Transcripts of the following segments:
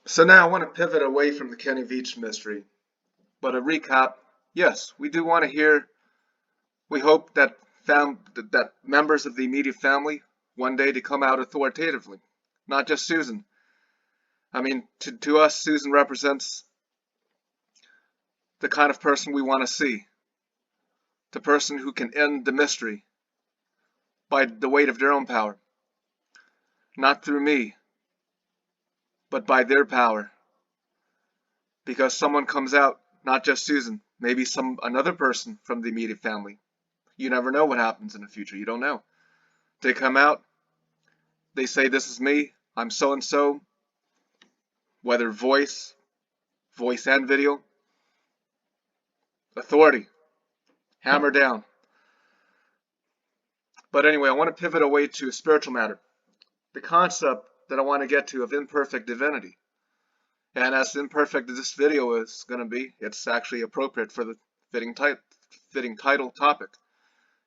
So now I want to pivot away from the Kenny Veach mystery, but a recap. Yes, we do want to hear. We hope that that members of the immediate family one day to come out authoritatively, not just Susan. I mean, to us, Susan represents the kind of person we want to see, the person who can end the mystery by the weight of their own power, not through me, but by their power. Because someone comes out, not just Susan, maybe another person from the immediate family. You never know what happens in the future. You don't know. They come out, they say, "This is me. I'm so and so," whether voice and video, authority, hammer down. But anyway, I want to pivot away to spiritual matter. The concept that I want to get to of imperfect divinity. And as imperfect as this video is going to be, it's actually appropriate for the fitting title topic.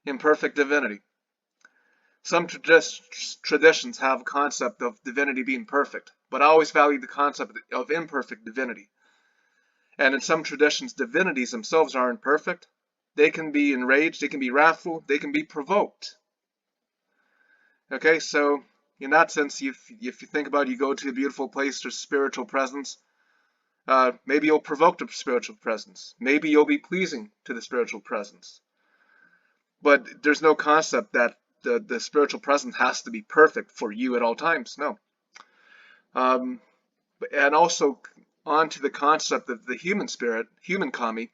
Imperfect divinity. Some traditions have a concept of divinity being perfect, but I always value the concept of imperfect divinity. And in some traditions, divinities themselves aren't perfect. They can be enraged, they can be wrathful, they can be provoked. Okay, so in that sense, if you think about it, you go to a beautiful place, there's spiritual presence. Maybe you'll provoke the spiritual presence. Maybe you'll be pleasing to the spiritual presence. But there's no concept that the spiritual presence has to be perfect for you at all times. No. And also onto the concept of the human spirit, human kami.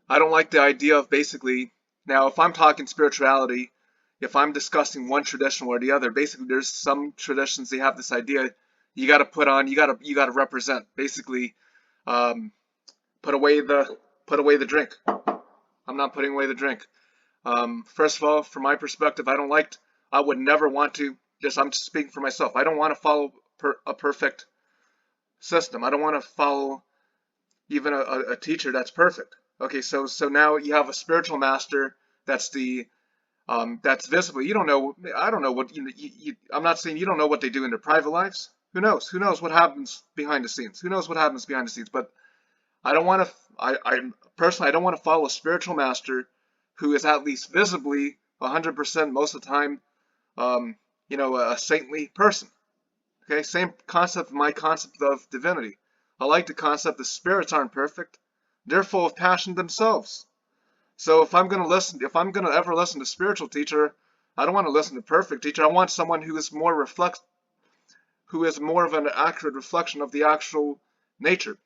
I don't like the idea of basically, now if I'm talking spirituality, if I'm discussing one tradition or the other, basically there's some traditions they have this idea you got to put on, you got to represent. Basically, put away the drink. I'm not putting away the drink. First of all, from my perspective, I would never want to, I'm just speaking for myself. I don't want to follow a perfect system. I don't want to follow even a teacher that's perfect. Okay, so now you have a spiritual master that's that's visible. You don't know. I don't know what I'm not saying you don't know what they do in their private lives. Who knows? Who knows what happens behind the scenes? Who knows what happens behind the scenes? But I don't want to. I personally, I don't want to follow a spiritual master who is at least visibly 100% most of the time, a saintly person. Okay, same concept. My concept of divinity. I like the concept that spirits aren't perfect. They're full of passion themselves. So if I'm going to ever listen to spiritual teacher, I don't want to listen to perfect teacher. I want someone who is more of an accurate reflection of the actual nature.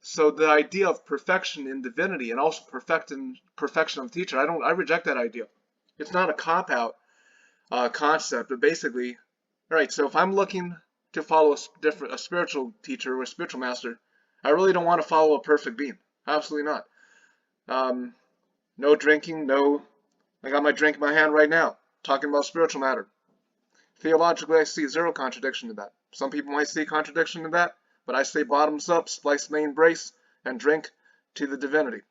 So the idea of perfection in divinity and also perfection of teacher, I reject that idea. It's not a cop-out concept, but basically, all right. So if I'm looking to follow a spiritual teacher or a spiritual master, I really don't want to follow a perfect being. Absolutely not. No drinking, I got my drink in my hand right now, talking about spiritual matter. Theologically, I see zero contradiction in that. Some people might see contradiction in that, but I say bottoms up, splice main brace, and drink to the divinity.